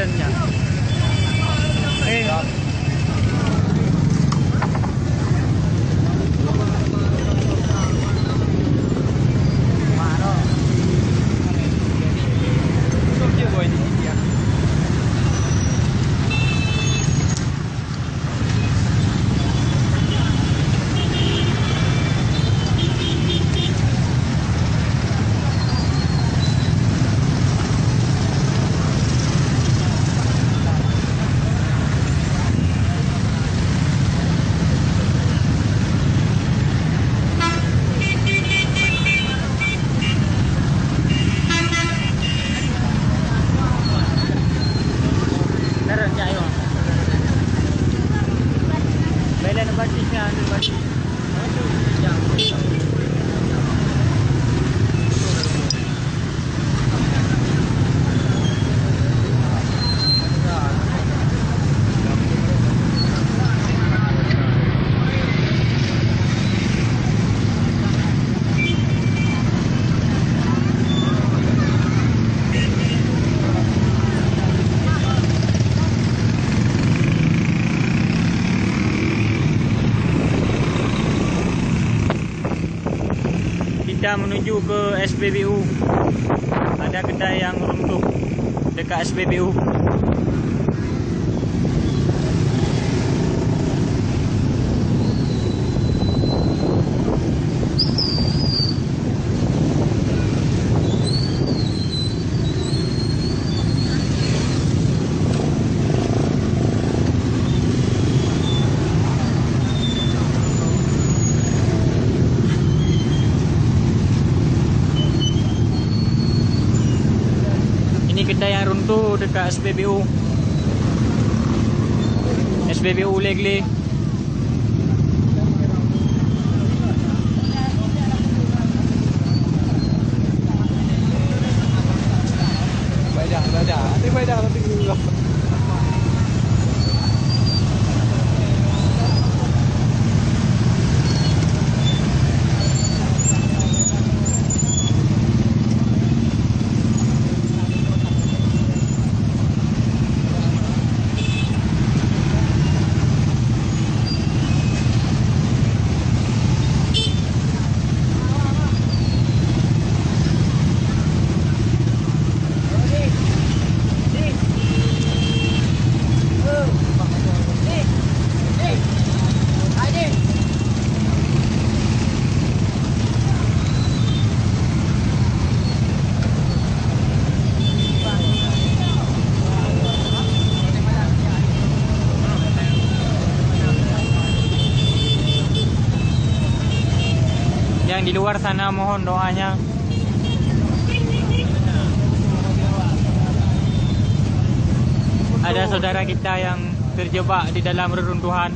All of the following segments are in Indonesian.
islandnya. Kita menuju ke SPBU. Ada kedai yang runtuh dekat SPBU. Kedai yang runtuh dekat SPBU. SPBU Legli. Baik dah. Nanti dulu. Yang di luar sana mohon doanya. Ada saudara kita yang terjebak di dalam reruntuhan.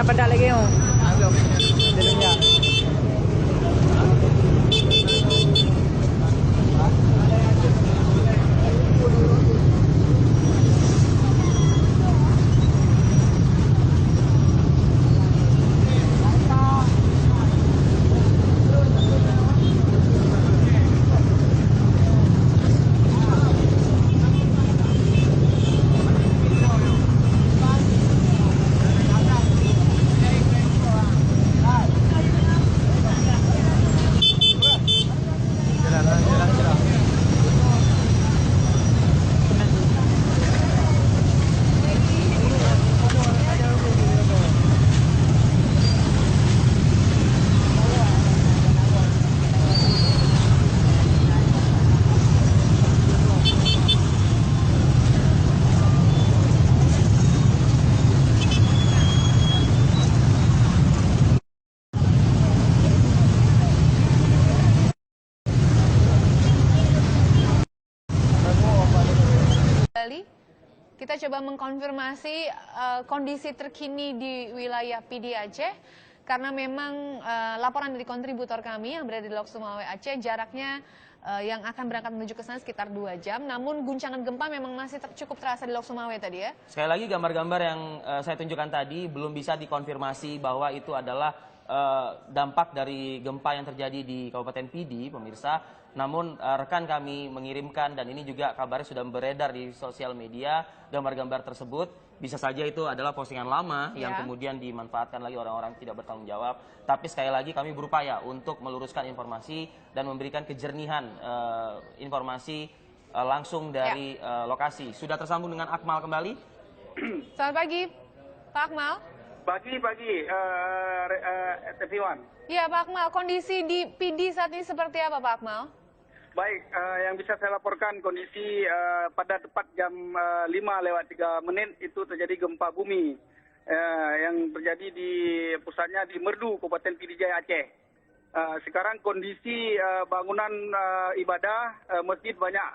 pada lagi mo. Dulunya. Kita coba mengkonfirmasi kondisi terkini di wilayah PD Aceh, karena memang laporan dari kontributor kami yang berada di Lok Sumawe Aceh, jaraknya yang akan berangkat menuju ke sana sekitar 2 jam, namun guncangan gempa memang masih cukup terasa di Lok Sumawe tadi ya. Sekali lagi gambar-gambar yang saya tunjukkan tadi belum bisa dikonfirmasi bahwa itu adalah dampak dari gempa yang terjadi di Kabupaten PD, pemirsa. Namun rekan kami mengirimkan, dan ini juga kabarnya sudah beredar di sosial media, gambar-gambar tersebut bisa saja itu adalah postingan lama yang kemudian dimanfaatkan lagi orang-orang tidak bertanggung jawab. Tapi sekali lagi kami berupaya untuk meluruskan informasi dan memberikan kejernihan informasi langsung dari lokasi. Sudah tersambung dengan Akmal kembali. Selamat pagi, Pak Akmal. Pagi, everyone. Ya, Pak Akmal, kondisi di PD saat ini seperti apa, Pak Akmal? Baik, yang bisa saya laporkan kondisi pada tepat jam 5:03 itu terjadi gempa bumi yang terjadi di pusatnya di Merdu, Kabupaten PD Jaya Aceh. Sekarang kondisi bangunan ibadah masjid banyak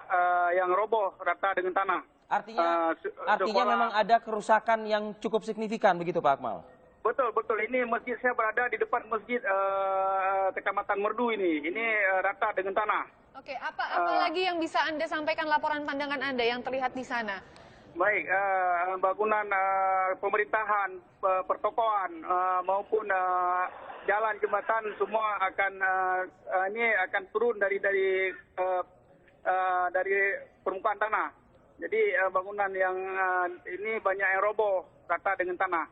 yang roboh rata dengan tanah. Artinya memang ada kerusakan yang cukup signifikan begitu Pak Akmal? Betul. Ini masjid saya berada di depan masjid Kecamatan Merdu ini. Ini rata dengan tanah. Oke, apa lagi yang bisa Anda sampaikan, laporan pandangan Anda yang terlihat di sana? Baik, bangunan pemerintahan, pertokoan maupun jalan jembatan semua akan turun dari permukaan tanah. Jadi bangunan yang ini banyak yang roboh rata dengan tanah.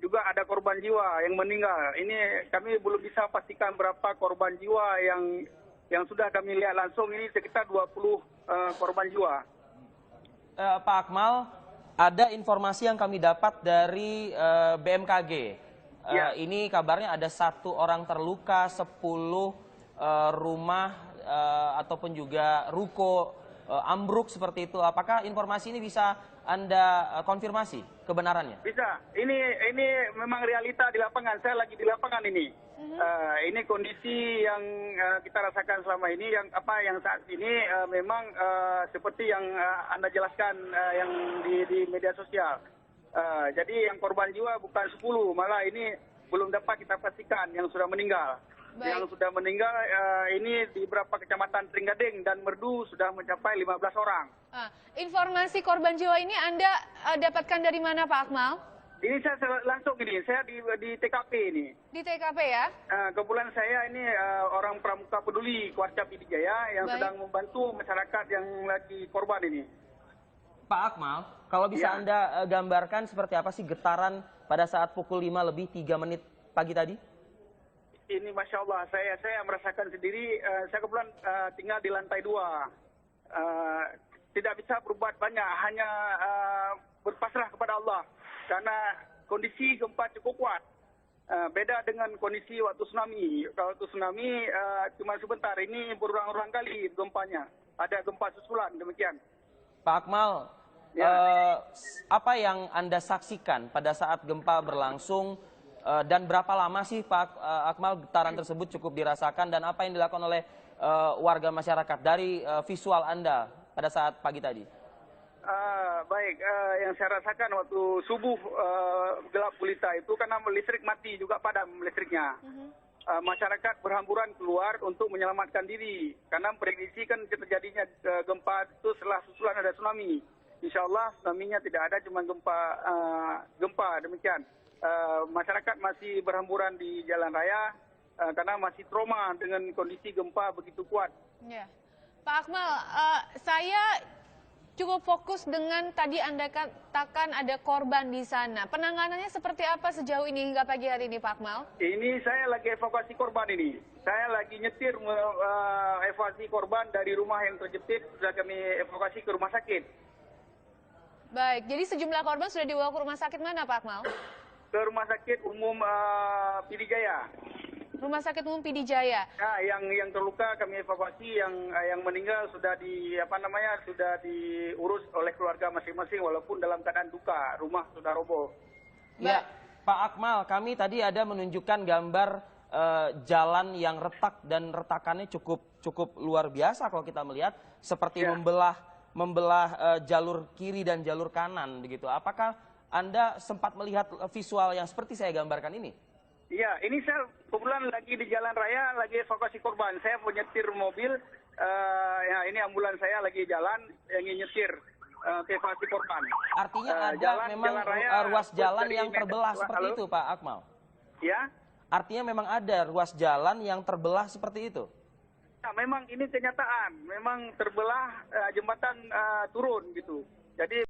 Juga ada korban jiwa yang meninggal. Ini kami belum bisa pastikan berapa korban jiwa yang sudah kami lihat langsung, ini sekitar 20 korban jiwa. Pak Akmal, ada informasi yang kami dapat dari BMKG. Ini kabarnya ada 1 orang terluka, 10 rumah ataupun juga ruko ambruk seperti itu. Apakah informasi ini bisa Anda konfirmasi kebenarannya? Bisa. Ini memang realita di lapangan. Saya lagi di lapangan ini. Ini kondisi yang kita rasakan selama ini, yang saat ini memang seperti yang Anda jelaskan yang di media sosial. Jadi yang korban jiwa bukan 10, malah ini belum dapat kita pastikan yang sudah meninggal. Baik. Yang sudah meninggal ini di beberapa kecamatan Tringgading dan Merdu sudah mencapai 15 orang. Informasi korban jiwa ini Anda dapatkan dari mana, Pak Akmal? Ini saya langsung saya di TKP ini. Di TKP ya? Kebetulan saya ini orang pramuka peduli Kuarca PD Jaya yang sedang membantu masyarakat yang lagi korban ini. Pak Akmal, kalau bisa Anda gambarkan seperti apa sih getaran pada saat pukul 5:03 pagi tadi? Ini Masya Allah, saya merasakan sendiri, saya kebetulan tinggal di lantai 2. Tidak bisa berbuat banyak, hanya berpasrah kepada Allah. Karena kondisi gempa cukup kuat. Beda dengan kondisi waktu tsunami. Kalau waktu tsunami cuma sebentar, ini berulang-ulang kali gempanya. Ada gempa susulan, demikian. Pak Akmal, apa yang Anda saksikan pada saat gempa berlangsung? Dan berapa lama sih Pak Akmal getaran tersebut cukup dirasakan, dan apa yang dilakukan oleh warga masyarakat dari visual Anda pada saat pagi tadi? Baik, yang saya rasakan waktu subuh gelap gulita itu karena listrik mati juga padam listriknya. Masyarakat berhamburan keluar untuk menyelamatkan diri karena prediksi kan terjadinya gempa itu setelah susulan ada tsunami. Insya Allah tsunami-nya tidak ada, cuma gempa demikian. Masyarakat masih berhamburan di jalan raya karena masih trauma dengan kondisi gempa begitu kuat. Ya. Pak Akmal, saya cukup fokus dengan tadi Anda katakan ada korban di sana. Penanganannya seperti apa sejauh ini hingga pagi hari ini, Pak Akmal? Ini saya lagi evakuasi korban ini. Saya lagi nyetir evakuasi korban dari rumah yang terjepit, sudah kami evakuasi ke rumah sakit. Baik, jadi sejumlah korban sudah dibawa ke rumah sakit mana, Pak Akmal? Ke rumah sakit umum PD Jaya. Rumah sakit umum PD Jaya. Nah, yang terluka kami evakuasi, yang meninggal sudah sudah diurus oleh keluarga masing-masing walaupun dalam keadaan duka, rumah sudah roboh. Ya, Pak Akmal, kami tadi ada menunjukkan gambar jalan yang retak dan retakannya cukup luar biasa kalau kita melihat seperti membelah jalur kiri dan jalur kanan begitu. Apakah Anda sempat melihat visual yang seperti saya gambarkan ini? Iya, ini saya kebetulan lagi di jalan raya, lagi evakuasi korban. Saya mau nyetir mobil, ya ini ambulans saya lagi jalan, ingin nyetir evakuasi korban. Artinya ada memang ruas jalan yang terbelah seperti itu, Pak Akmal? Ya? Artinya memang ada ruas jalan yang terbelah seperti itu? Ya, memang ini kenyataan, memang terbelah, jembatan turun gitu. Jadi